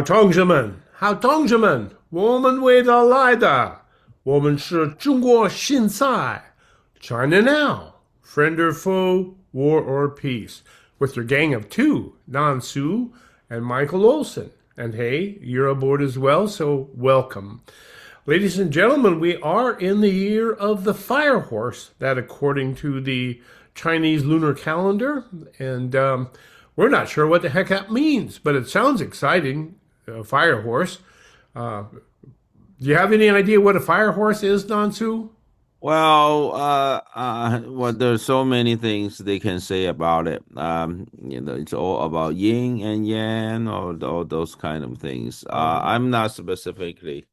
好，同志们，好，同志们，我们回到来的，我们是中国现在，China Now, friend or foe, war or peace, with your gang of two, Nan Su and Michael Olson. And hey, you're aboard as well, so welcome. Ladies and gentlemen, we are in the year of the fire horse, that according to the Chinese lunar calendar, and we're not sure what the heck that means, but it sounds exciting, fire horse. Uh, do you have any idea what a fire horse is, Nansu? Well, there's so many things they can say about it. It's all about yin and yang, or all those kind of things. I'm not specifically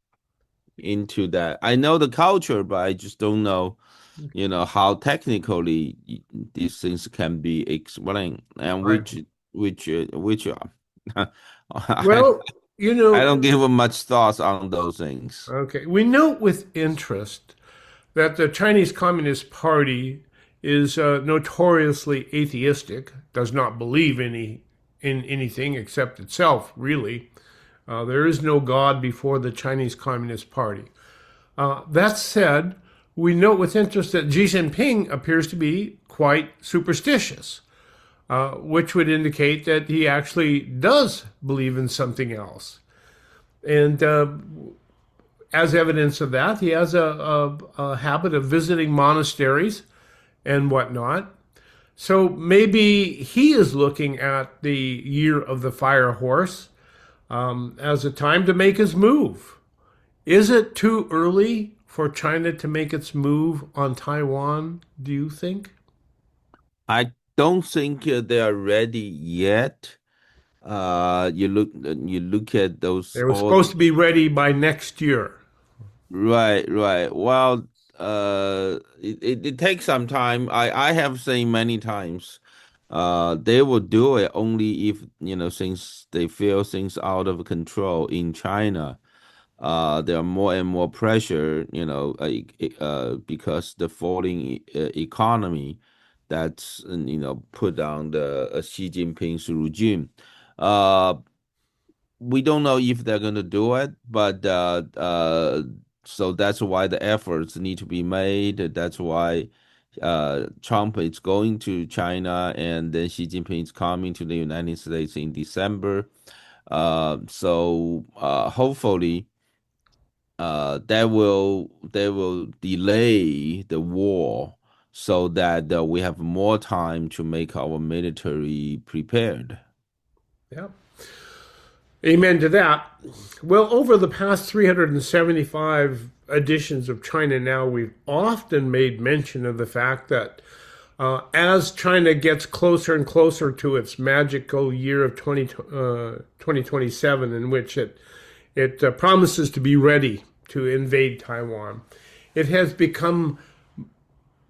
into that. I know the culture, but I just don't know, how technically these things can be explained, and Right. which I Well, you I know, don't give much thoughts on those things. okay, we note with interest that the Chinese Communist Party is notoriously atheistic, does not believe in anything except itself, really. There is no God before the Chinese Communist Party. That said, we note with interest that Xi Jinping appears to be quite superstitious, which would indicate that he actually does believe in something else. And as evidence of that, he has a habit of visiting monasteries and whatnot. So maybe he is looking at the year of the fire horse as a time to make his move. Is it too early for China to make its move on Taiwan, do you think? I don't think they are ready yet. You look at those They were all supposed to be ready by next year. right, right. Well, it takes some time. I have seen many times. They will do it only if since they feel things out of control in China. There are more and more pressure, because the falling economy that's put on the Xi Jinping's regime. Uh, we don't know if they're going to do it, but so that's why the efforts need to be made. That's why Trump is going to China, and then Xi Jinping is coming to the United States in December. So hopefully they will delay the war so that we have more time to make our military prepared. Yeah. Amen to that. Well, over the past 375 editions of China Now, we've often made mention of the fact that as China gets closer and closer to its magical year of 2027, in which it promises to be ready to invade Taiwan, it has become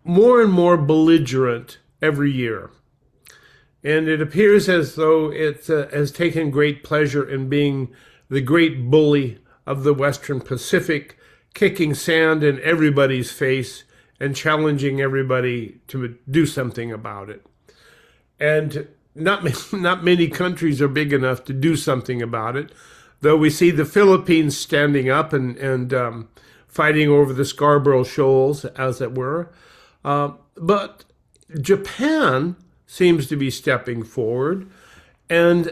more and more belligerent every year. And it appears as though it has taken great pleasure in being the great bully of the Western Pacific, kicking sand in everybody's face and challenging everybody to do something about it. And not many countries are big enough to do something about it, though we see the Philippines standing up and fighting over the Scarborough Shoals, as it were. But Japan seems to be stepping forward and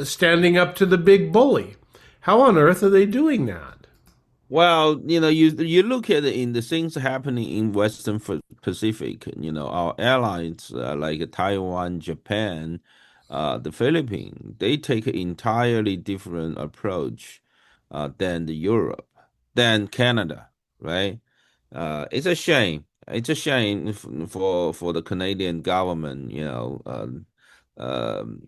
standing up to the big bully. How on earth are they doing that? Well, you look at it in the things happening in Western Pacific. Our allies like Taiwan, Japan, the Philippines, they take an entirely different approach than the Europe, than Canada, right? It's a shame. It's a shame for the Canadian government, um,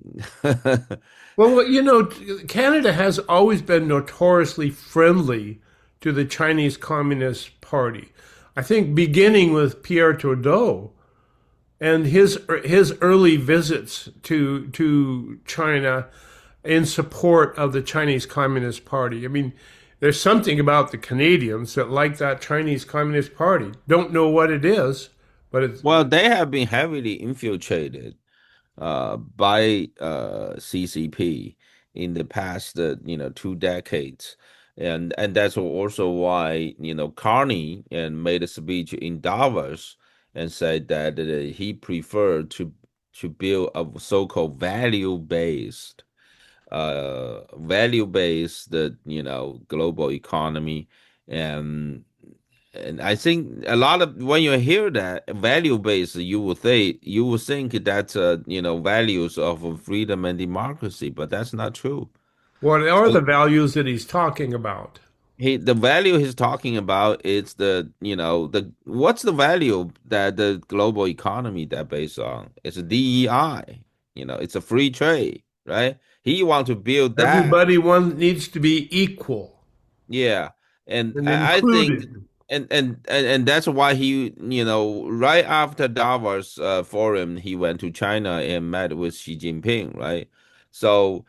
Well, Canada has always been notoriously friendly to the Chinese Communist Party. I think beginning with Pierre Trudeau and his early visits to China in support of the Chinese Communist Party. I mean, there's something about the Canadians that like that Chinese Communist Party. Don't know what it is, but it's well, they have been heavily infiltrated by CCP, in the past, 2 decades. And that's also why, Carney and made a speech in Davos and said that he preferred to build a so-called value-based, global economy. And and I think a lot of when you hear that value-based, you will think that's values of freedom and democracy, but that's not true. What are So the values that he's talking about? the value he's talking about is the what's the value that the global economy that based on? It's a DEI, it's a free trade, right? He want to build that. Everybody needs to be equal Yeah, and and I think, included. and that's why he, right after Davos forum, he went to China and met with Xi Jinping, right? So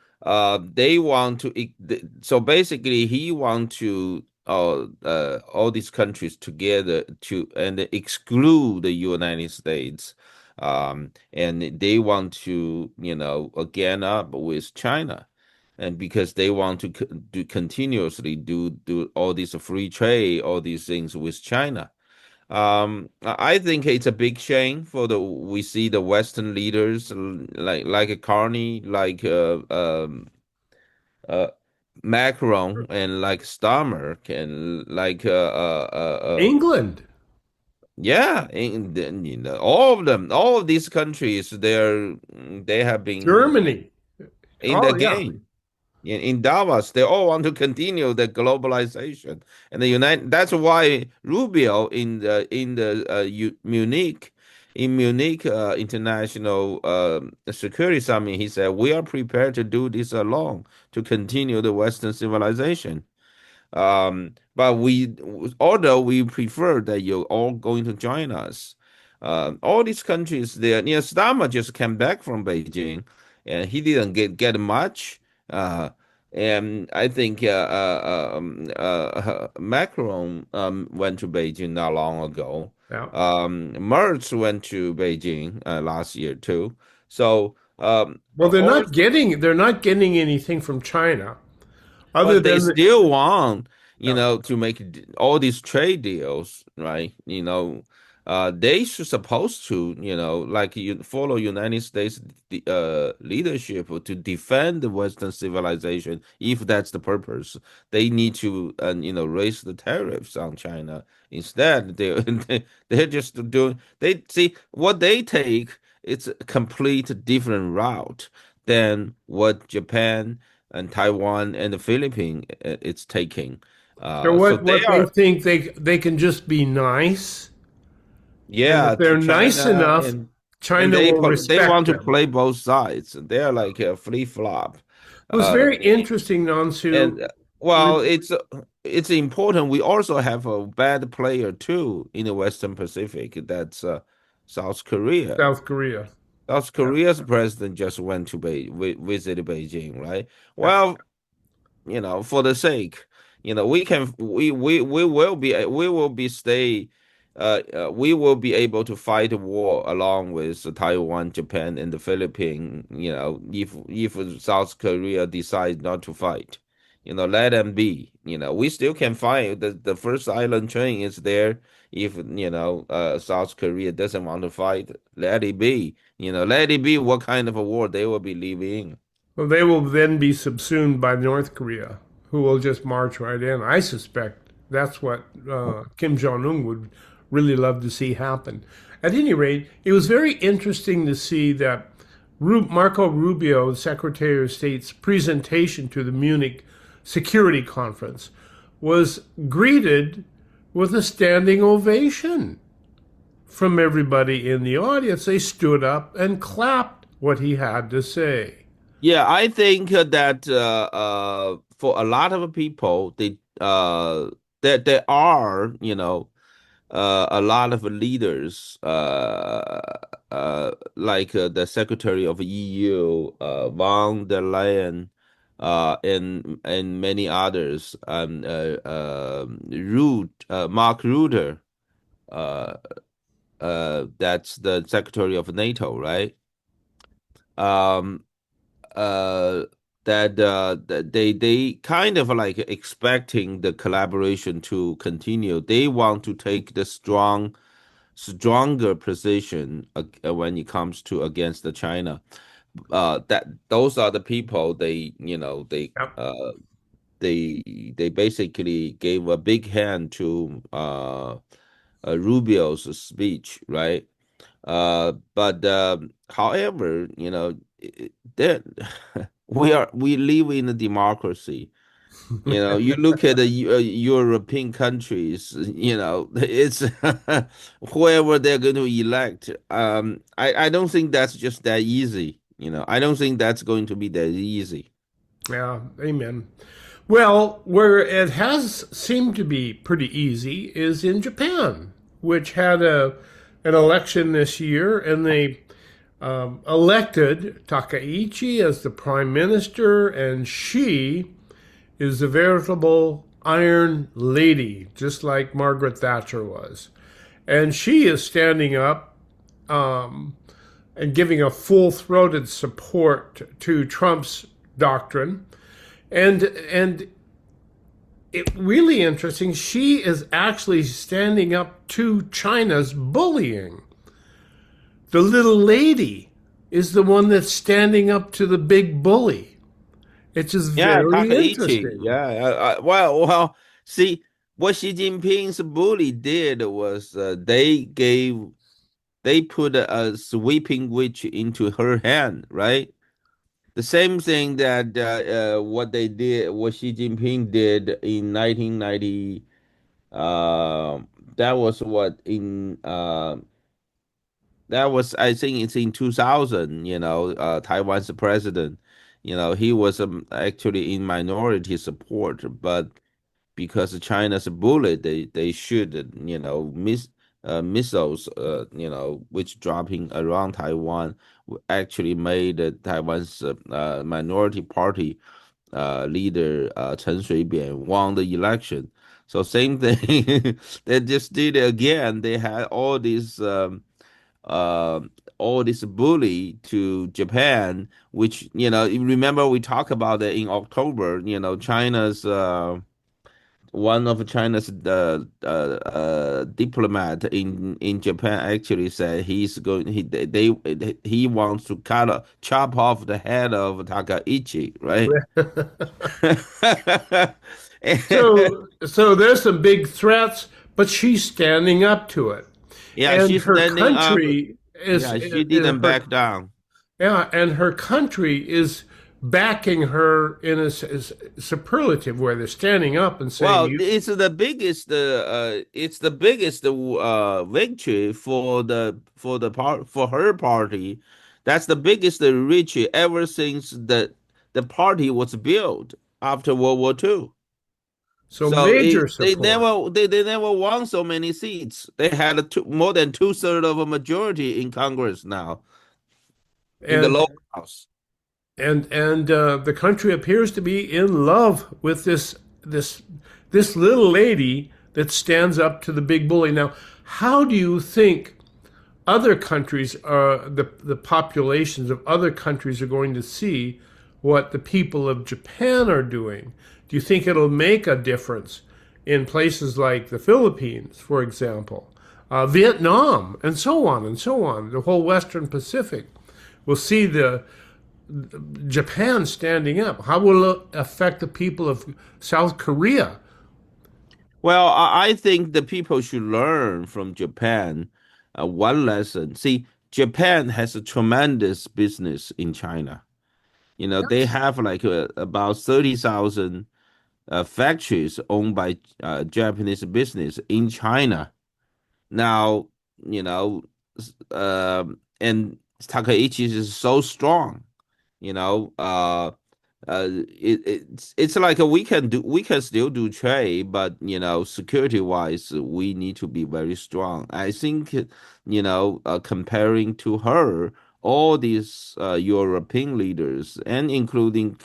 they want to, so basically he want to all these countries together to and exclude the United States, and they want to, again up with China and because they want to do continuously do all this free trade, all these things with China. I think it's a big shame for the we see the Western leaders like a Carney, like uh, Macron, and like Starmer, and like England, yeah, all of them, all of these countries, they have been Germany. in the Oh, yeah. game. In Davos, they all want to continue the globalization, and the United. That's why Rubio in Munich International Security Summit, he said we are prepared to do this alone to continue the Western civilization. But although we prefer that you're all going to join us, all these countries there, Stama just came back from Beijing, and he didn't get much. Uh, and I think Macron went to Beijing not long ago. Yeah. Merz went to Beijing last year too. So Well, all they're not getting anything from China other but they than still want, yeah. to make all these trade deals, right? They should supposed to, like you follow United States leadership to defend the Western civilization. If that's the purpose, they need to, raise the tariffs on China. Instead, they're just doing. They see what they take. It's a complete different route than what Japan and Taiwan and the Philippines it's taking. So So they what they are, think they can just be nice, and if yeah, they're to nice China, enough, and China will they want respect to them. play both sides. They're like a flip flop. It was Uh, very interesting, Nansu. and well, it's important. We also have a bad player too in the Western Pacific. That's South Korea. South Korea. South Yeah. Korea's president just went to visit Beijing, right? Yeah. Well, for the sake, we will be able to fight a war along with Taiwan, Japan, and the Philippines, if South Korea decides not to fight. Let them be. We still can fight. The first island train is there. If South Korea doesn't want to fight, let it be. Let it be what kind of a war they will be living Well, they will then be subsumed by North Korea, who will just march right in. I suspect that's what Kim Jong Un would really love to see happen. At any rate, it was very interesting to see that Marco Rubio, the Secretary of State's presentation to the Munich Security Conference, was greeted with a standing ovation from everybody in the audience. They stood up and clapped what he had to say. Yeah, I think that for a lot of people, there are a lot of leaders like the Secretary of EU von der Leyen and many others Mark Rutte uh, that's the Secretary of NATO, right? Um, uh that they kind of like expecting the collaboration to continue. They want to take the stronger position when it comes to against the China. That those are the people they Yep. they basically gave a big hand to Rubio's speech, right? But however, there we live in a democracy. You look at the European countries, it's whoever they're going to elect. I don't think that's just that easy. I don't think that's going to be that easy. Yeah, amen. Well, where it has seemed to be pretty easy is in Japan, which had an election this year, and they elected Takaichi as the prime minister, and she is a veritable Iron Lady, just like Margaret Thatcher was. And she is standing up and giving a full throated support to Trump's doctrine. And it really interesting, she is actually standing up to China's bullying. The little lady is the one that's standing up to the big bully. It's just Yeah, very Takaichi. interesting. Yeah. Well. See, what Xi Jinping's bully did was they put a sweeping witch into her hand, right? The same thing that what Xi Jinping did in 1990. Uh, that was what in that was I think it's in 2000. Taiwan's president. He was actually in minority support, but because China's bullet, they shoot missiles which dropping around Taiwan actually made Taiwan's minority party leader Chen Shui-bian won the election. So same thing, they just did it again. They had uh, all this bully to Japan, which you remember we talked about it in October. China's one of China's diplomat in Japan actually said he's going he wants to chop off the head of Takaichi, right? So there's some big threats, but she's standing up to it. Yeah, And she's her standing up. country Yeah, she is didn't her back down. yeah, and her country is backing her in a superlative where they're standing up and saying Well, you. it's the biggest victory for her party. That's the biggest victory ever since the party was built after World War II. So So major support. they never won so many seats. They had more than two-thirds of a majority in Congress now in the And lower house. and the country appears to be in love with this this little lady that stands up to the big bully. Now, how do you think other countries are the populations of other countries are going to see what the people of Japan are doing? Do you think it'll make a difference in places like the Philippines, for example, Vietnam, and so on and so on? The whole Western Pacific will see the Japan standing up. How will it affect the people of South Korea? Well, I think the people should learn from Japan one lesson. See, Japan has a tremendous business in China. They Yes. have like about 30,000 factories owned by Japanese business in China. Now, you know, and Takaichi is so strong. You know, it's like we can still do trade, but security wise, we need to be very strong. I think comparing to her, all these European leaders and including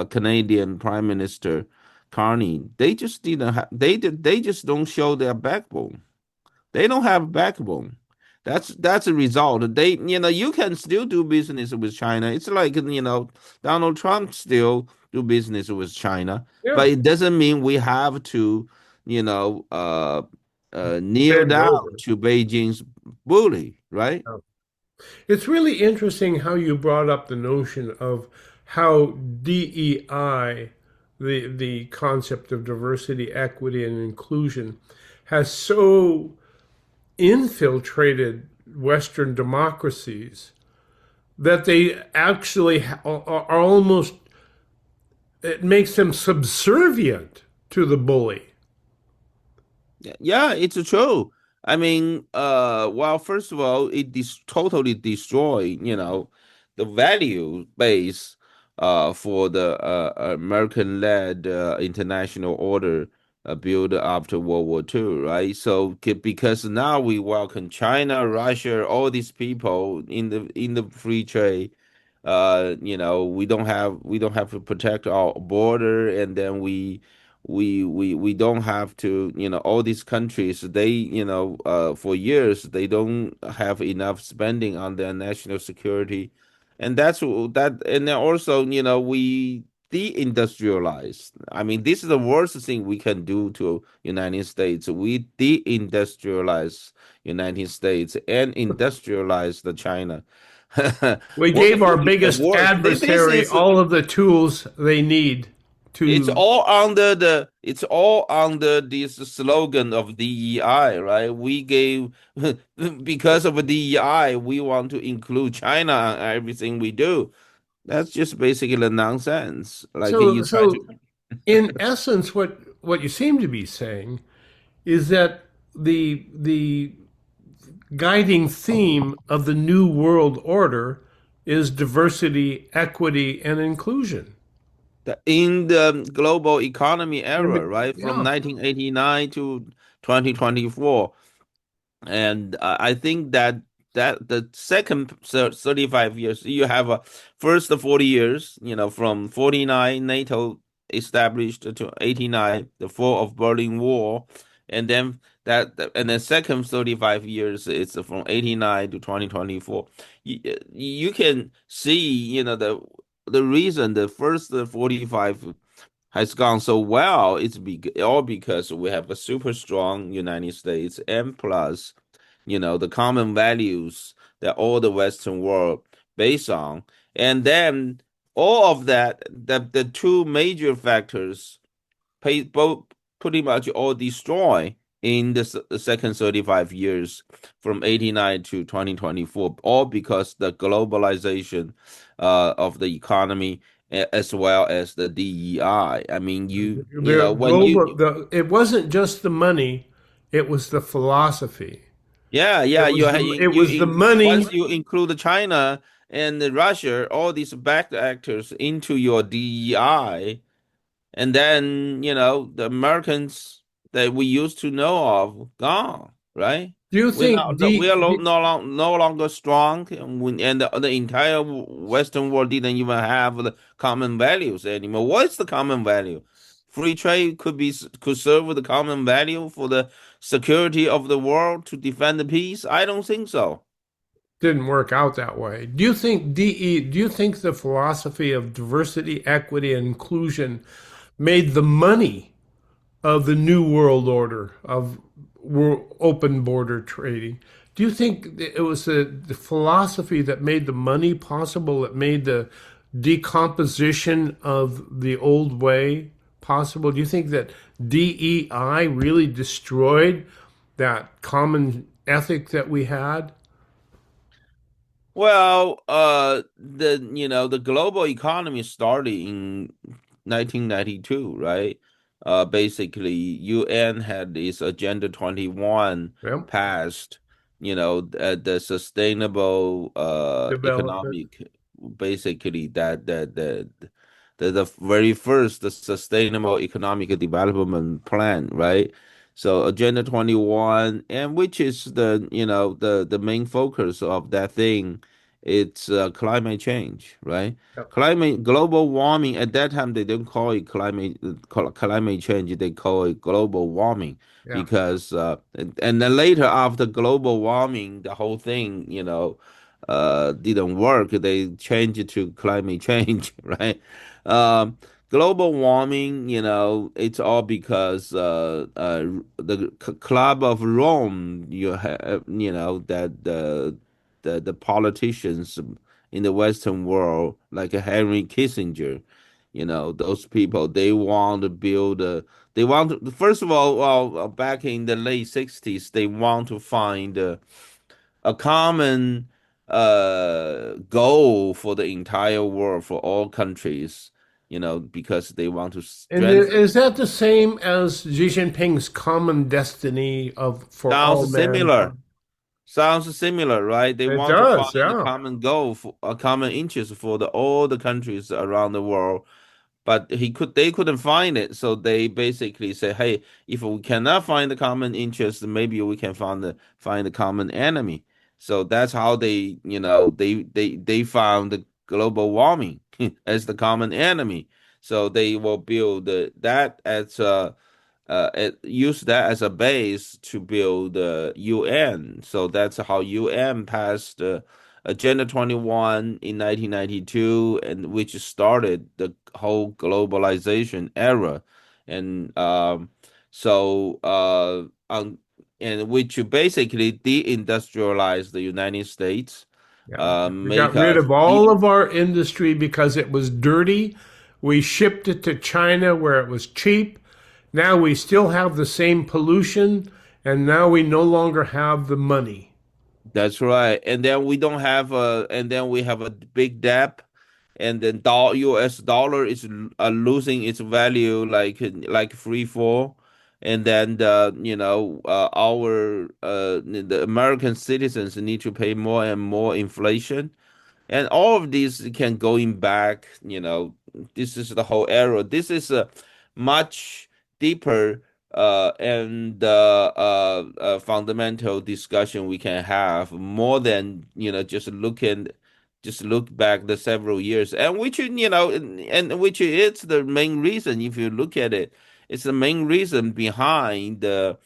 Canadian Prime Minister Carney, they just didn't have they just don't show their backbone. They don't have backbone. That's a result. You can still do business with China. It's like, Donald Trump still do business with China, Yeah, but it doesn't mean we have to, you know, uh, kneel bend down over. to Beijing's bully, right? Yeah. It's really interesting how you brought up the notion of how DEI, the concept of diversity, equity, and inclusion, has so infiltrated Western democracies that they actually are almost, it makes them subservient to the bully. Yeah, it's true. I mean, well, first of all, it totally destroyed, the value base for the American-led international order built after World War II, right? So because now we welcome China, Russia, all these people in the free trade, we don't have to protect our border, and then we don't have to, all these countries, they, for years they don't have enough spending on their national security, and and then also, we deindustrialize. I mean, this is the worst thing we can do to United States. We deindustrialize United States and industrialize the China. We What gave our could be the biggest worst? This adversary is all of the tools they need it's to. all under this slogan of DEI, right? We gave because of DEI, we want to include China on everything we do. That's just basically the nonsense. Like So, you try to. so in essence, what you seem to be saying is that the guiding theme of the new world order is diversity, equity, and inclusion. In the global economy era, right? From Yeah. 1989 to 2024. And I think that the second 35 years, you have a first 40 years, from 49 NATO established to 89, the fall of Berlin Wall, and then and then second 35 years it's from 89 to 2024. You can see, the reason the first 45 has gone so well. It's all because we have a super strong United States, and plus, the common values that all the Western world based on. And then all of that, the two major factors both pretty much all destroy in the second 35 years from 89 to 2024, all because the globalization of the economy, as well as the DEI. I mean, The when global, it wasn't just the money, it was the philosophy. yeah, It yeah, was it was the once money. you include China and Russia, all these back actors into your DEI, and then, the Americans that we used to know of gone, right? Do you We're think not we are no longer strong, and the entire Western world didn't even have the common values anymore. What's the common value? Free trade could serve the common value for the security of the world to defend the peace? I don't think so. didn't work out that way? Do you think the philosophy of diversity, equity, and inclusion made the money of the new world order of open border trading? Do you think it was the philosophy that made the money possible, that made the decomposition of the old way possible? Do you think that DEI really destroyed that common ethic that we had? Well, the global economy started in 1992, right? Basically, UN had this Agenda 21 Well, passed, the sustainable development. economic, basically the very first the sustainable economic development plan, right? So Agenda 21, and which is the main focus of that thing, it's climate change, right? Yep. Global warming, at that time they don't call it climate change, they call it global warming Yeah. because and then later after global warming, the whole thing, didn't work. They changed it to climate change, right? Um, Global warming, it's all because the Club of Rome, that the politicians in the Western world, like Henry Kissinger, those people, they want to build they want to, first of all, well, back in the late 60s, they want to find a common goal for the entire world, for all countries, because they want to And strengthen. is that the same as Xi Jinping's common destiny of for all Sounds similar. mankind? Sounds similar, right? They It want to does, find a yeah. common goal, for a common interest for all the countries around the world, but they couldn't find it, so they basically say, hey, if we cannot find the common interest, maybe we can find the common enemy. So that's how they found the global warming as the common enemy. So they will build that as use that as a base to build UN. So that's how UN passed Agenda 21 in 1992, and which started the whole globalization era, and so and which basically deindustrialized the United States, Yeah. We make got rid us of all be. of our industry because it was dirty. We shipped it to China where it was cheap. Now we still have the same pollution, and now we no longer have the money. That's right. And then we don't have and then we have a big debt, and then US dollar is losing its value like free fall. And then our the American citizens need to pay more and more inflation. And all of these can going back, this is the whole era. This is a much deeper and fundamental discussion we can have, more than just look back the several years, and which and which is the main reason. If you look at it, it's the main reason behind the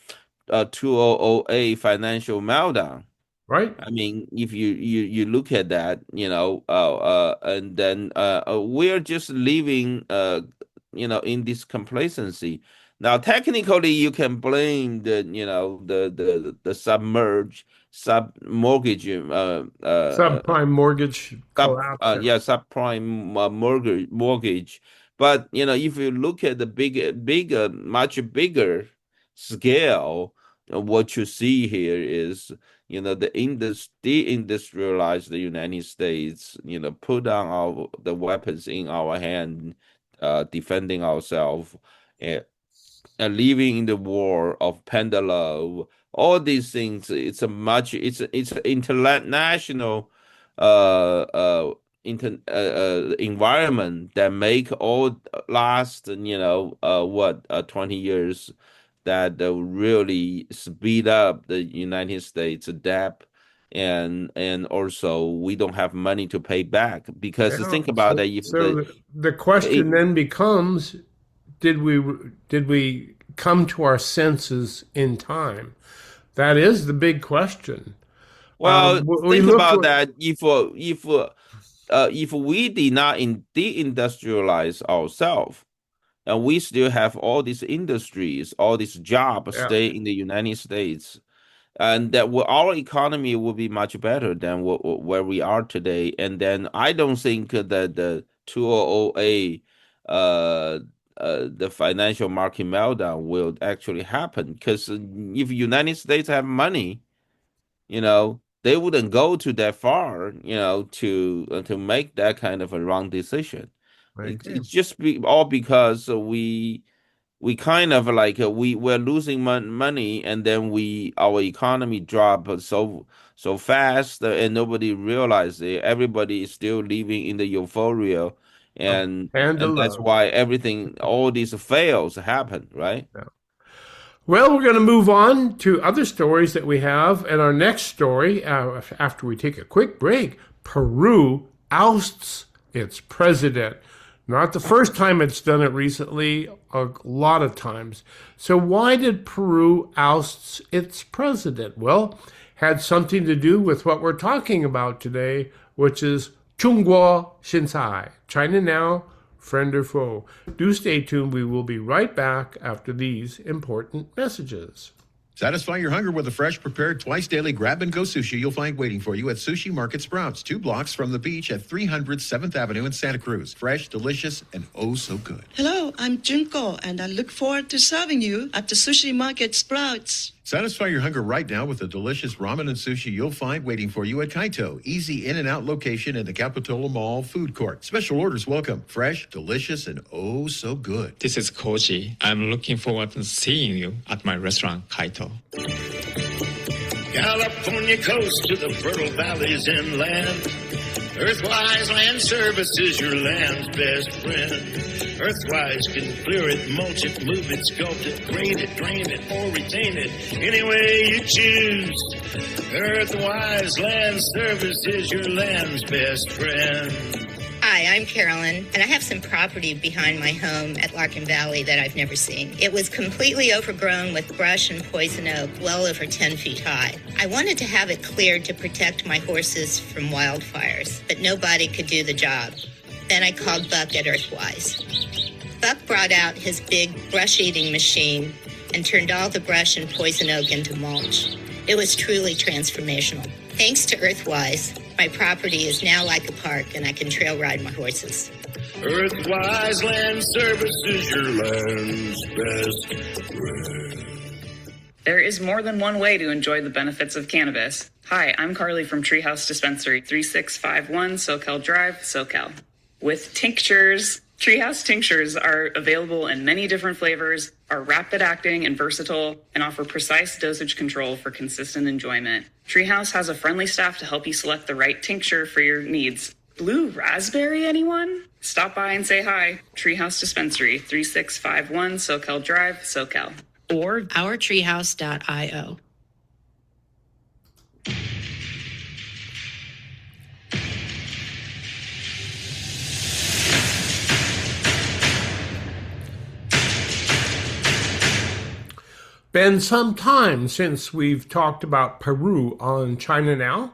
2008 financial meltdown. Right? I mean, if you look at that, and then we're just living, in this complacency. Now, technically, you can blame the submerged sub mortgage, Subprime mortgage collapse. Yeah. yeah, subprime mortgage. But if you look at the bigger, much bigger scale, what you see here is, deindustrialize the United States, put down the weapons in our hand, defending ourselves, living in the war of Pendulum, all these things. It's an international environment that make all last, 20 years, that really speed up the United States debt. And also we don't have money to pay back, because Yeah. think about So, that. If so the question the then becomes, did we did we come to our senses in time? That is the big question. Well, We think look about to that. If we did not deindustrialize ourselves, and we still have all these industries, all these jobs yeah, stay in the United States, and our economy will be much better than where we are today. And then I don't think that the 2008 uh the financial market meltdown will actually happen, because if United States have money, they wouldn't go to that far, to make that kind of a wrong decision. okay. It's just all because we kind of like we're losing money, and then our economy drop so fast, and nobody realized it. Everybody is still living in the euphoria, Of hand of and that's love. why all these fails happen, right? Yeah. Well, we're going to move on to other stories that we have, and our next story after we take a quick break. Peru ousts its president. Not the first time it's done it recently, a lot of times. So why did Peru oust its president? Well, had something to do with what we're talking about today, which is 中国现在, China now, friend or foe. Do stay tuned. We will be right back after these important messages. Satisfy your hunger with a fresh, prepared, twice-daily grab-and-go sushi you'll find waiting for you at Sushi Market Sprouts, 2 blocks from the beach at 300 7th Avenue in Santa Cruz. Fresh, delicious, and oh so good. Hello, I'm Junko, and I look forward to serving you at the Sushi Market Sprouts. Satisfy your hunger right now with the delicious ramen and sushi you'll find waiting for you at Kaito. Easy in and out location in the Capitola Mall food court. Special orders welcome. Fresh, delicious, and oh so good. This is Koji. I'm looking forward to seeing you at my restaurant, Kaito. California coast to the fertile valleys inland. Earthwise Land Service is your land's best friend. Earthwise can clear it, mulch it, move it, sculpt it, grade it, drain it, or retain it, any way you choose. Earthwise Land Service is your land's best friend. Hi, I'm Carolyn, and I have some property behind my home at Larkin Valley that I've never seen. It was completely overgrown with brush and poison oak, well over 10 feet high. I wanted to have it cleared to protect my horses from wildfires, but nobody could do the job. Then I called Buck at Earthwise. Buck brought out his big brush-eating machine and turned all the brush and poison oak into mulch. It was truly transformational. Thanks to Earthwise, my property is now like a park, and I can trail ride my horses. Earthwise Land Service is your land's best friend. There is more than one way to enjoy the benefits of cannabis. Hi, I'm Carly from Treehouse Dispensary, 3651 SoCal Drive, SoCal. With tinctures, Treehouse tinctures are available in many different flavors, are rapid acting and versatile, and offer precise dosage control for consistent enjoyment. Treehouse has a friendly staff to help you select the right tincture for your needs. Blue raspberry, anyone? Stop by and say hi. Treehouse Dispensary, 3651 SoCal Drive, SoCal. Or ourtreehouse.io. Been some time since we've talked about Peru on China Now.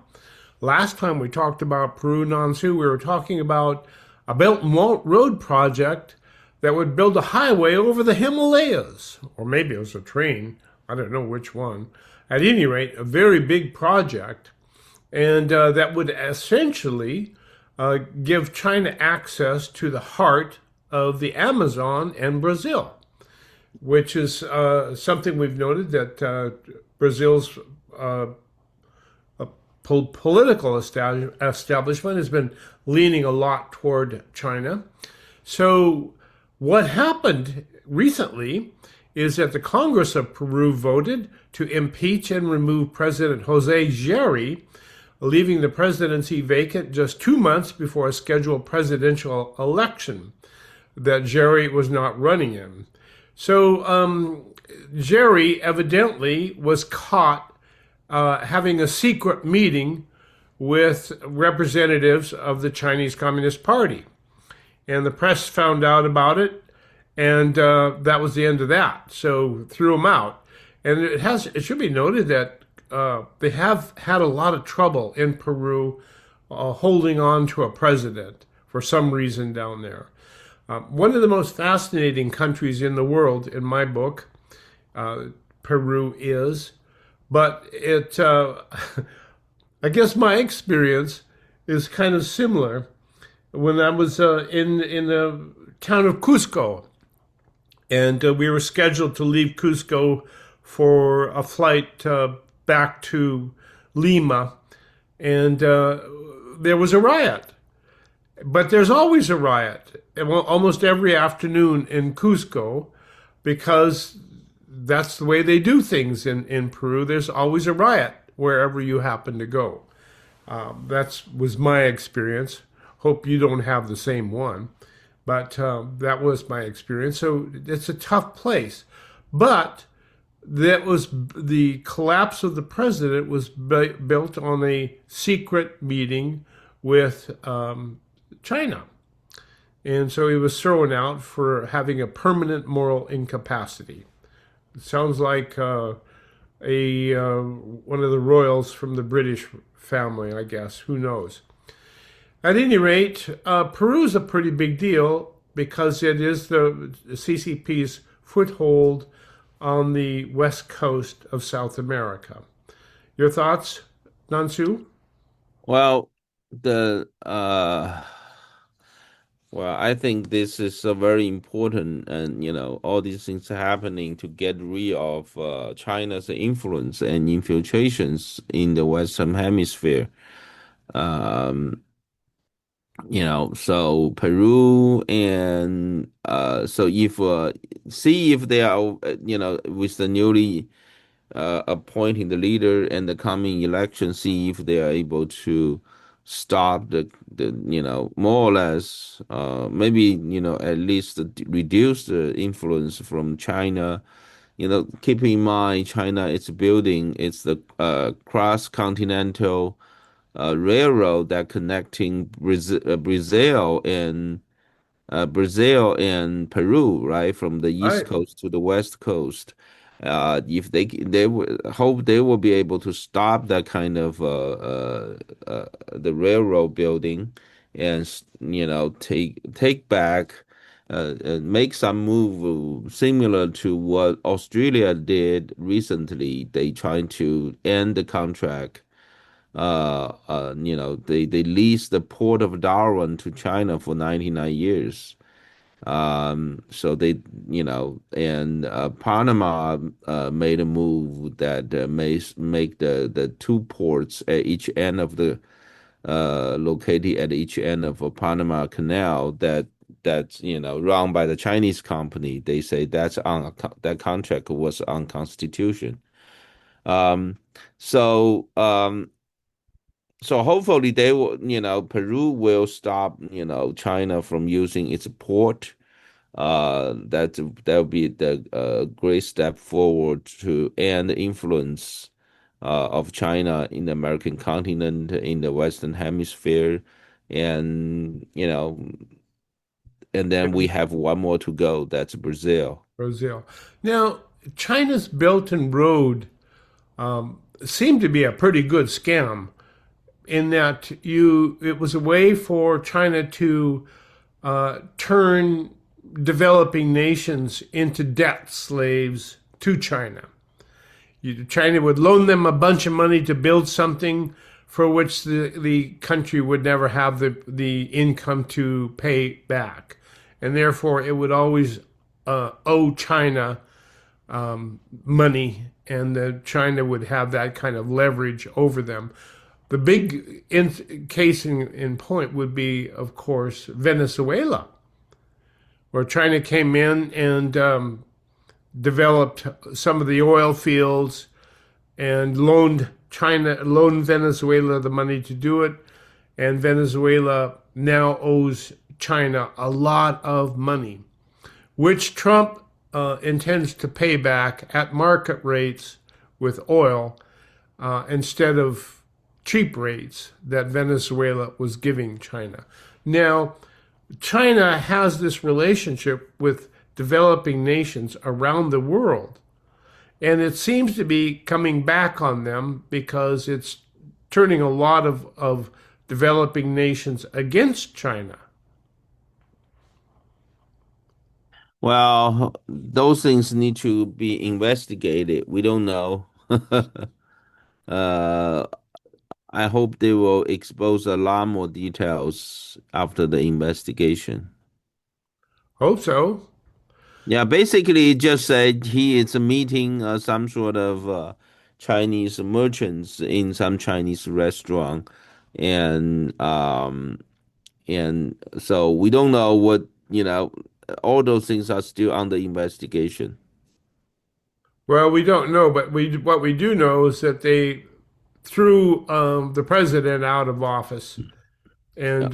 Last time we talked about Peru Nansu, we were talking about a Belt and Road project that would build a highway over the Himalayas. Or maybe it was a train. I don't know which one. At any rate, a very big project. And that would essentially give China access to the heart of the Amazon and Brazil, which is something we've noted that Brazil's political establishment has been leaning a lot toward China. So what happened recently is that the Congress of Peru voted to impeach and remove President Jose Jerry, leaving the presidency vacant just 2 months before a scheduled presidential election that Jerry was not running in. So Jerry evidently was caught having a secret meeting with representatives of the Chinese Communist Party. And the press found out about it, and that was the end of that. So threw him out. And it should be noted that they have had a lot of trouble in Peru holding on to a president for some reason down there. One of the most fascinating countries in the world, in my book, Peru is, but it, I guess my experience is kind of similar. When I was in the town of Cusco, and we were scheduled to leave Cusco for a flight back to Lima, and there was a riot. But there's always a riot, almost every afternoon in Cusco, because that's the way they do things in Peru. There's always a riot wherever you happen to go. That was my experience. Hope you don't have the same one. But that was my experience. So it's a tough place. But that was the collapse of the president was built on a secret meeting with China. And so he was thrown out for having a permanent moral incapacity. It sounds like one of the royals from the British family, I guess. Who knows? At any rate, Peru is a pretty big deal because it is the CCP's foothold on the west coast of South America. Your thoughts, Nansu? Well, the well, I think this is a very important, and all these things are happening to get rid of China's influence and infiltrations in the Western Hemisphere. Um, so Peru and so if see if they are, with the newly appointing the leader and the coming election, see if they are able to stop the more or less maybe at least reduce the influence from China. Keep in mind China is building it's the cross-continental railroad that connecting Brazil and Peru, right, from the east Right. coast to the west coast. If they hope they will be able to stop that kind of the railroad building, and take back, make some move similar to what Australia did recently. They trying to end the contract. They leased the port of Darwin to China for 99 years. So and Panama made a move that may make the two ports at each end of the located at each end of a Panama Canal that's run by the Chinese company. They say that contract was unconstitutional. Um, so um, so hopefully they will, Peru will stop, China from using its port. That will be the great step forward to end the influence of China in the American continent, in the Western Hemisphere, and and then we have one more to go. That's Brazil. Brazil. Now, China's Belt and Road seemed to be a pretty good scam in that it was a way for China to turn developing nations into debt slaves to China. China would loan them a bunch of money to build something for which the country would never have the income to pay back. And therefore, it would always owe China money, and China would have that kind of leverage over them. The big case in point would be, of course, Venezuela, where China came in and developed some of the oil fields and loaned Venezuela the money to do it. And Venezuela now owes China a lot of money, which Trump intends to pay back at market rates with oil instead of cheap rates that Venezuela was giving China. Now, China has this relationship with developing nations around the world, and it seems to be coming back on them because it's turning a lot of developing nations against China. Well, those things need to be investigated. We don't know. uh, I hope they will expose a lot more details after the investigation. Hope so. Yeah, basically, it just said he is meeting some sort of Chinese merchants in some Chinese restaurant, and so we don't know what all those things are still under investigation. Well, we don't know, but what we do know is that they threw the president out of office, and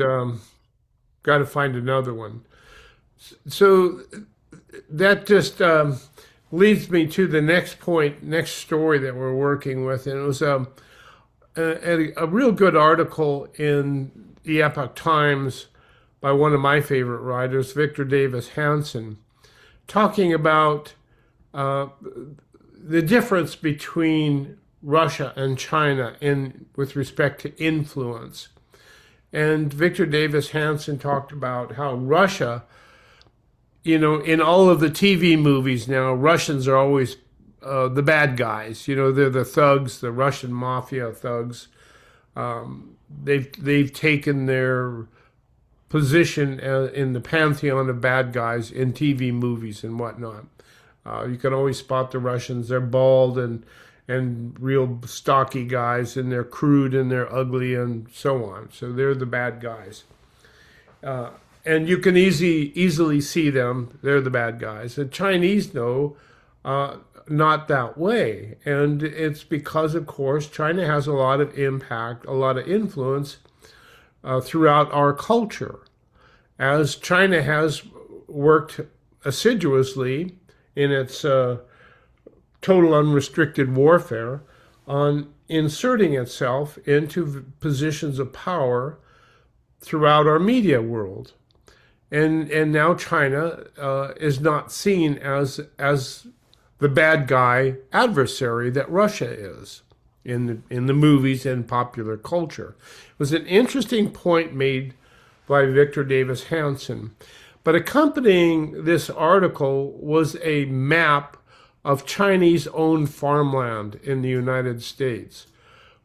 got to find another one. So that just leads me to the next story that we're working with, and it was a real good article the Epoch Times by one of my favorite writers, Victor Davis Hanson, talking about the difference between Russia and China with respect to influence. And Victor Davis Hanson talked about how Russia, in all of the TV movies now, Russians are always the bad guys. They're the thugs, the Russian mafia thugs. They've taken their position in the pantheon of bad guys in TV movies and whatnot. You can always spot the Russians. They're bald and real stocky guys, and they're crude and they're ugly and so on. So they're the bad guys. And you can easily see them. They're the bad guys. The Chinese know not that way. And it's because, of course, China has a lot of impact, a lot of influence throughout our culture. As China has worked assiduously in its total unrestricted warfare on inserting itself into positions of power throughout our media world. And now China is not seen as the bad guy adversary that Russia is in the movies and popular culture. It was an interesting point made by Victor Davis Hanson. But accompanying this article was a map of Chinese-owned farmland in the United States,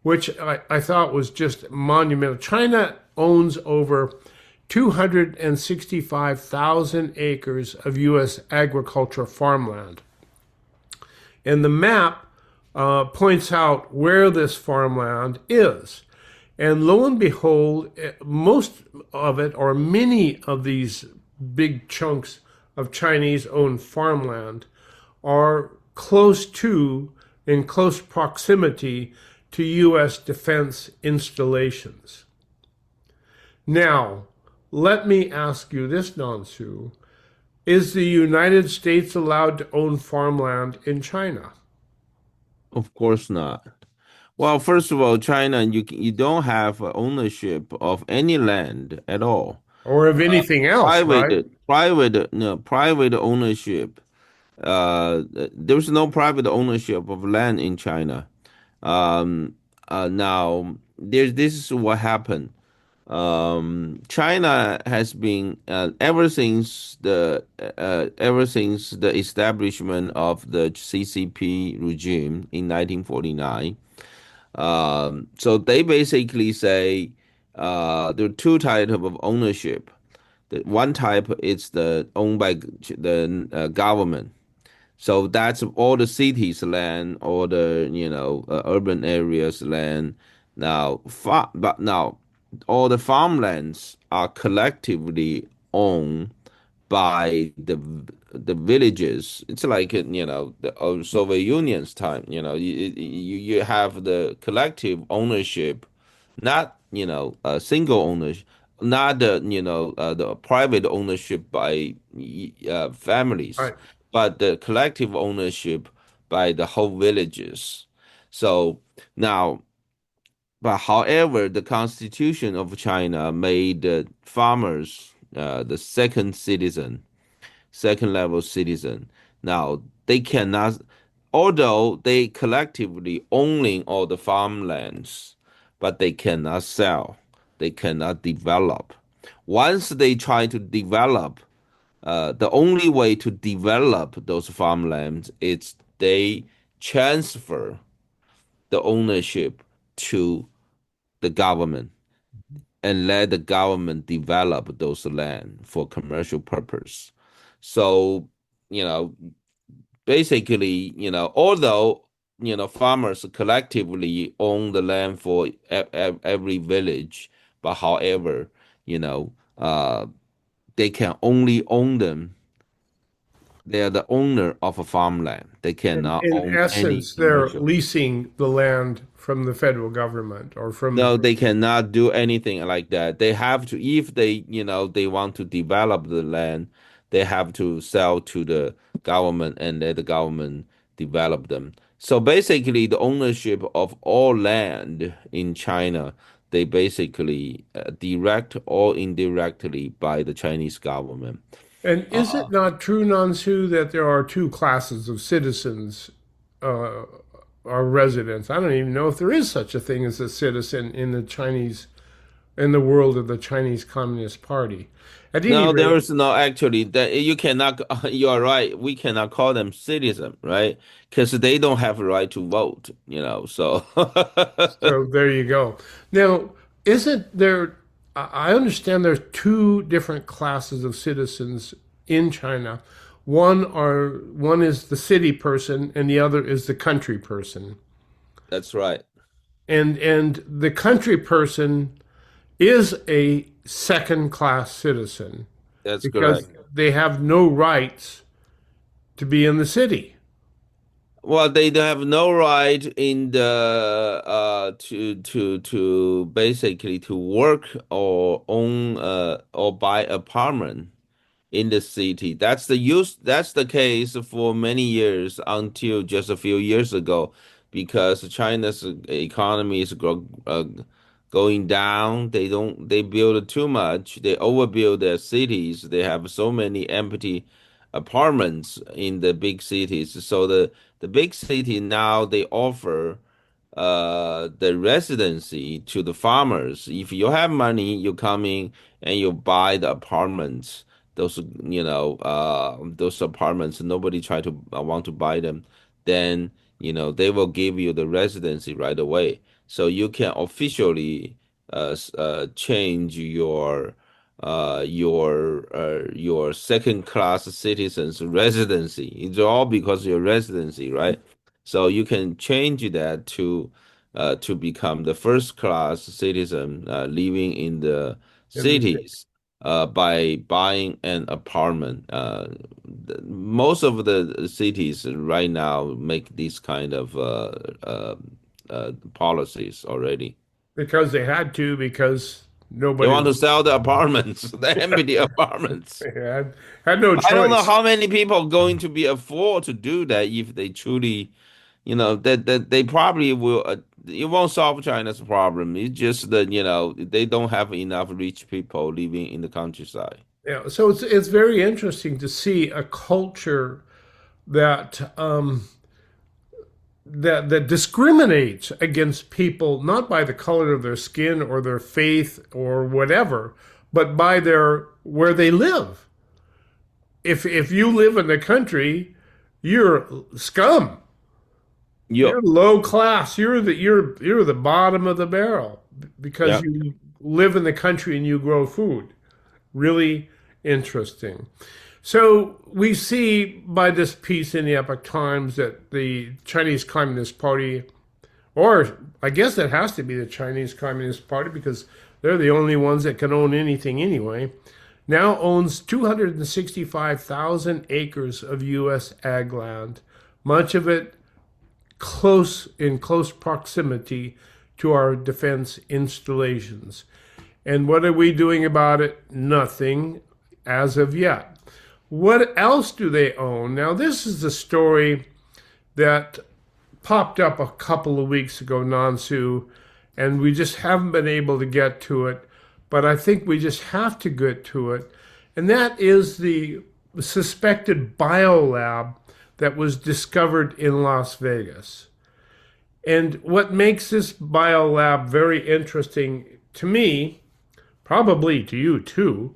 which I thought was just monumental. China owns over 265,000 acres of U.S. agricultural farmland. And the map points out where this farmland is. And lo and behold, most of it, or many of these big chunks of Chinese-owned farmland, are in close proximity to U.S. defense installations. Now, let me ask you this, Nansu. Is the United States allowed to own farmland in China? Of course not. Well, first of all, China, you don't have ownership of any land at all. Or of anything else, right? Private ownership. There's no private ownership of land in China. Now, this is what happened. China has been ever since the establishment of the CCP regime in 1949. So they basically say there are two types of ownership. The one type is owned by the government. So that's all the cities' land, all the urban areas' land. Now, all the farmlands are collectively owned by the villages. It's like the old Soviet Union's time. You have the collective ownership, not a single ownership, not the private ownership by families, Right. but the collective ownership by the whole villages. So now. But however, the Constitution of China made farmers the second level citizen. Now they cannot, although they collectively owning all the farmlands, but they cannot sell. They cannot develop. Once they try to develop, the only way to develop those farmlands is they transfer the ownership to the government and let the government develop those land for commercial purpose. So, basically, although, farmers collectively own the land for every village, but however, they can only own them. They are the owner of a farmland. They cannot In own essence, any they're commercial. leasing the land from the federal government or from. No, they cannot do anything like that. They have to, if they want to develop the land, they have to sell to the government and let the government develop them. So basically, the ownership of all land in China, they basically direct or indirectly by the Chinese government. And is it not true, Nansu, that there are two classes of citizens uh, or residents? I don't even know if there is such a thing as a citizen in the Chinese, in the world of the Chinese Communist Party. At any No, there rate, is no actually that you cannot. You are right. We cannot call them citizen, right? Because they don't have a right to vote. So so there you go. Now, isn't there? I understand there's two different classes of citizens in China. One is the city person, and the other is the country person. that's right. And the country person is a second class citizen That's because correct. they have no rights to be in the city. Well, they have no right in the to basically to work or own or buy apartment in the city. That's the case for many years until just a few years ago, because China's economy is going down. They build too much. They overbuild their cities. They have so many empty apartments in the big cities. So the big city now they offer the residency to the farmers. If you have money, you come in and you buy the apartments. Those apartments, nobody try to want to buy them. Then, they will give you the residency right away. So you can officially change your second class citizens residency. It's all because of your residency, right? So you can change that to become the first class citizen living in the In the city. cities by buying an apartment. Most of the cities right now make these kind of policies already. Because they had to, because They nobody want to sell the apartments, the empty apartments. had no I don't know choice. how many people are going to be afford to do that if they truly, that they probably will. It won't solve China's problem. It's just that they don't have enough rich people living in the countryside. Yeah, so it's very interesting to see a culture that that discriminates against people not by the color of their skin or their faith or whatever, but by their where they live. If you live in the country, you're scum. Yep. You're low class. You're the bottom of the barrel because Yep. you live in the country and you grow food. Really interesting. So we see by this piece in the Epoch Times that the Chinese Communist Party, or I guess it has to be the Chinese Communist Party because they're the only ones that can own anything anyway, now owns 265,000 acres of U.S. ag land, much of it in close proximity to our defense installations. And what are we doing about it? Nothing as of yet. What else do they own? Now, this is a story that popped up a couple of weeks ago, Nansu, and we just haven't been able to get to it. But I think we just have to get to it. And that is the suspected biolab that was discovered in Las Vegas. And what makes this biolab very interesting to me, probably to you too,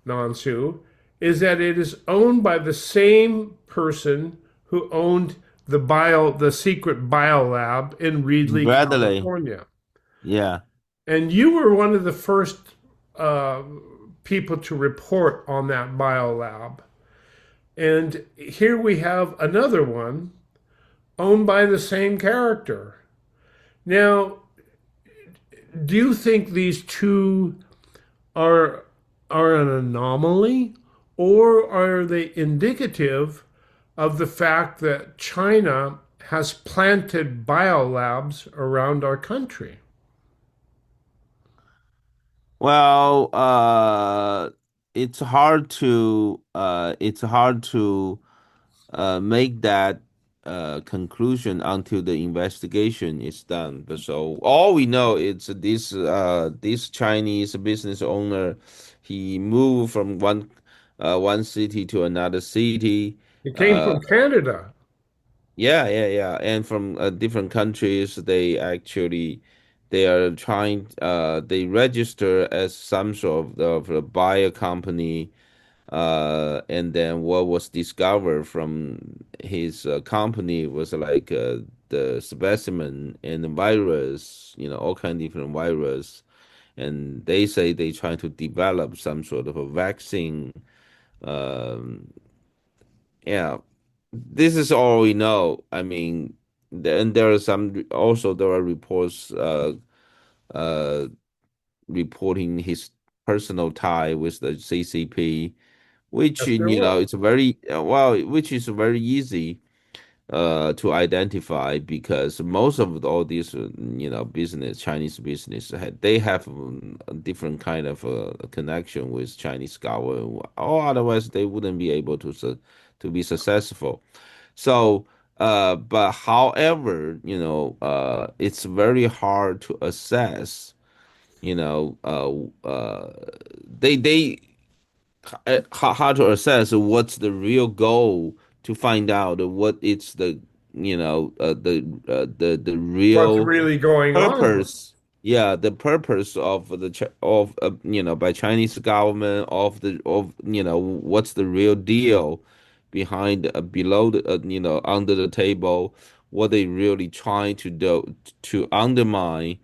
Nansu, is that it is owned by the same person who owned the secret biolab in Reedley, Bradley. California. Yeah. And you were one of the first people to report on that biolab. And here we have another one owned by the same character. Now, do you think these two are an anomaly, or are they indicative of the fact that China has planted biolabs around our country? Well, it's hard to make that conclusion until the investigation is done. But so all we know is this Chinese business owner, he moved from one city to another city. It came Uh, from Canada. yeah, and from different countries, they are trying. They register as some sort of a buyer company, and then what was discovered from his company was like the specimen and the virus, all kind of different virus, and they say they try to develop some sort of a vaccine. Um, yeah, this is all we know. I mean, and there are reports uh, reporting his personal tie with the CCP, which Yes, there was. it's very which is very easy to identify because most of all these Chinese business they have a different kind of connection with Chinese government, or otherwise they wouldn't be able to be successful. So, but however, it's very hard to assess. You know, they how to assess what's the real goal to find out what it's the What's real really going on? purpose. Yeah, the purpose of by Chinese government of what's the real deal behind below the under the table, what they really trying to do to undermine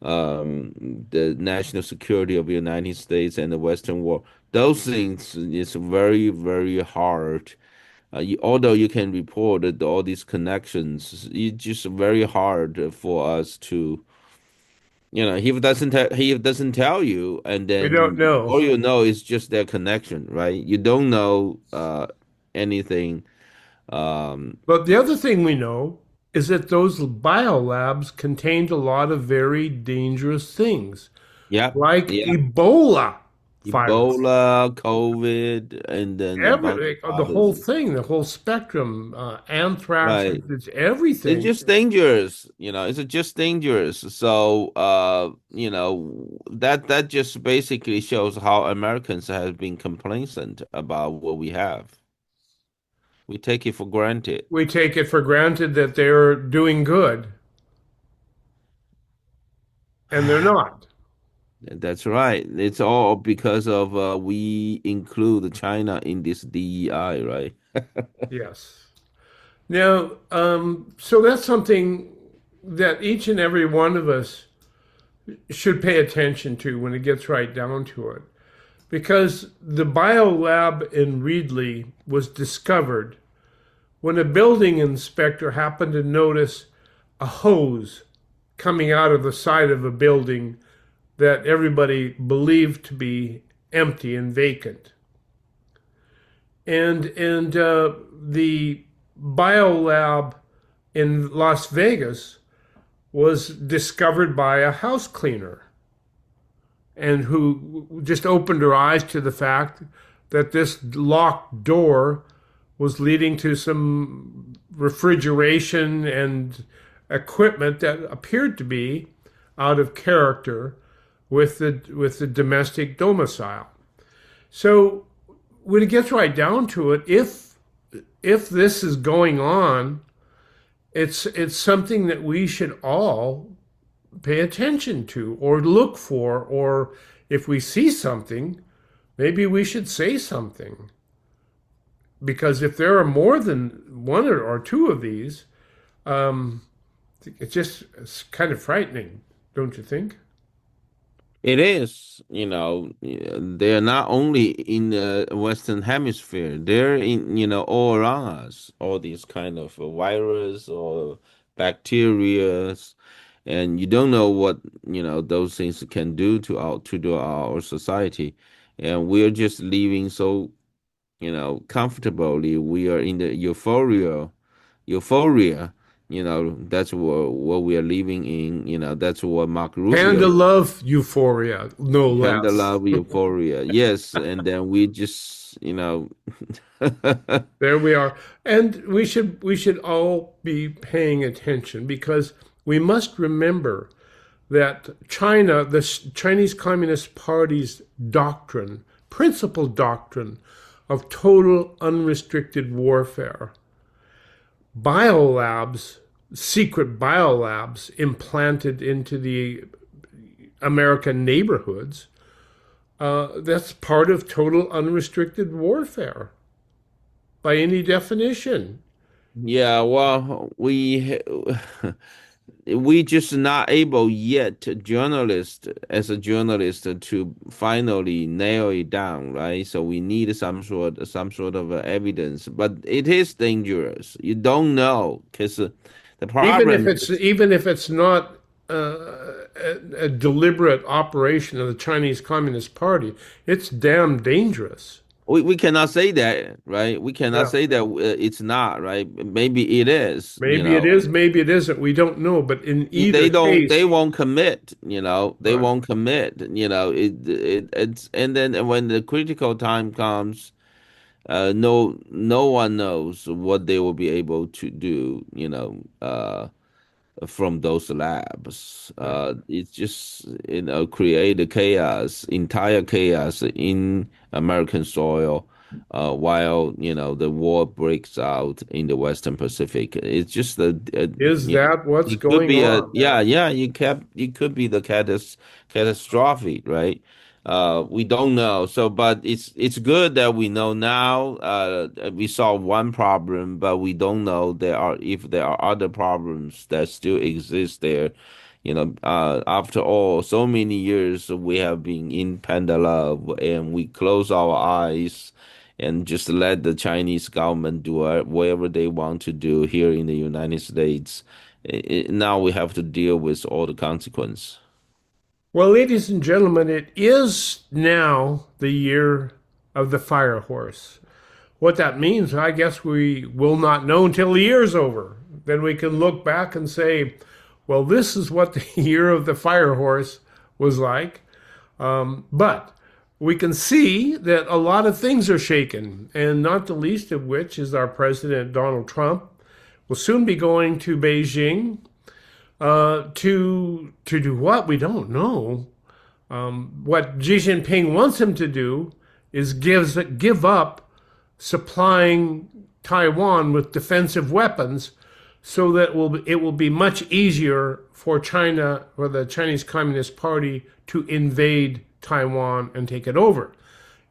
the national security of the United States and the Western world. Those things is very, very hard. Although you can report that all these connections, it's just very hard for us to, he doesn't tell you, and We don't then know. all you know is just their connection, right? You don't know anything. Um, But the other thing we know is that those biolabs contained a lot of very dangerous things, yeah, like yeah. Ebola virus. Ebola, COVID, and then a bunch Everything, of the whole others. thing, the whole spectrum, anthrax, Right. it's It's everything. just dangerous, it's just dangerous. So, that just basically shows how Americans have been complacent about what we have. We take it for granted. We take it for granted that they're doing good, and they're not. That's right. It's all because of we include China in this DEI, right? Yes. Now, so that's something that each and every one of us should pay attention to when it gets right down to it. Because the biolab in Reedley was discovered when a building inspector happened to notice a hose coming out of the side of a building that everybody believed to be empty and vacant. And the biolab in Las Vegas was discovered by a house cleaner and who just opened her eyes to the fact that this locked door was leading to some refrigeration and equipment that appeared to be out of character with the domestic domicile. So when it gets right down to it, if this is going on, it's something that we should all pay attention to or look for, or if we see something, maybe we should say something. Because if there are more than one or two of these, um, it's kind of frightening, don't you think? It is, they're not only in the Western Hemisphere, they're in, all around us, all these kind of virus or bacteria, and you don't know what, those things can do to our society. And we're just living so, comfortably. We are in the euphoria That's what we are living in. That's what Mark Panda Rubio love euphoria, no kind of less. love euphoria. Yes, and then we just There we are. And we should all be paying attention because we must remember that China, the Chinese Communist Party's doctrine, principal doctrine of total unrestricted warfare, biolabs, secret biolabs implanted into the American neighborhoods, that's part of total unrestricted warfare by any definition. yeah. Well, we just not able yet, as a journalist, to finally nail it down, right? So we need some sort of evidence, but it is dangerous. You don't know because the Even if problem it's is even if it's not a deliberate operation of the Chinese Communist Party, it's damn dangerous. we cannot say that, right? We cannot Yeah. say that it's not, right? Maybe it is, Maybe it is, maybe it isn't. We don't know. But in either they case, won't commit, they right, won't commit, it's and then when the critical time comes, no one knows what they will be able to do, from those labs. right. It's just create a chaos, entire chaos in American soil, while the war breaks out in the Western Pacific. It's just Is that what's it could going be on? yeah. It could be the catastrophe, right? We don't know. So, but it's good that we know now. We saw one problem, but we don't know if there are other problems that still exist there. After all, so many years we have been in Panda Love, and we close our eyes and just let the Chinese government do whatever they want to do here in the United States. Now we have to deal with all the consequence. Well, ladies and gentlemen, it is now the year of the fire horse. What that means, I guess we will not know until the year's over. Then we can look back and say, well, this is what the year of the fire horse was like. But we can see that a lot of things are shaken, and not the least of which is our President Donald Trump will soon be going to Beijing to do what? We don't know. What Xi Jinping wants him to do is give up supplying Taiwan with defensive weapons so that it will be much easier for China or the Chinese Communist Party to invade Taiwan and take it over.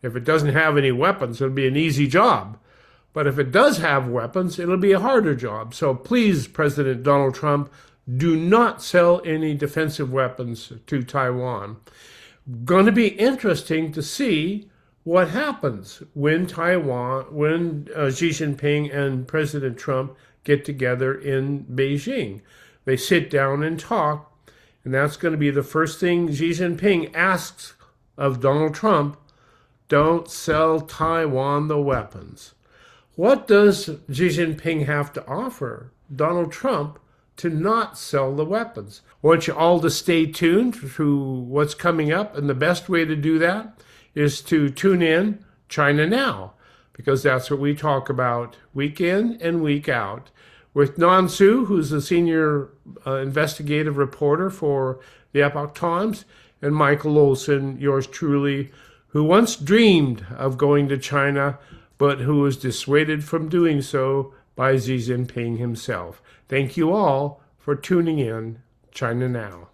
If it doesn't have any weapons, it'll be an easy job. But if it does have weapons, it'll be a harder job. So please, President Donald Trump, do not sell any defensive weapons to Taiwan. Going to be interesting to see what happens when Xi Jinping and President Trump get together in Beijing. They sit down and talk, and that's going to be the first thing Xi Jinping asks of Donald Trump: don't sell Taiwan the weapons. What does Xi Jinping have to offer Donald Trump to not sell the weapons? I want you all to stay tuned to what's coming up, and the best way to do that is to tune in China Now, because that's what we talk about week in and week out with Nan Su, who's the senior investigative reporter for the Epoch Times, and Michael Olson, yours truly, who once dreamed of going to China, but who was dissuaded from doing so by Xi Jinping himself. Thank you all for tuning in China Now.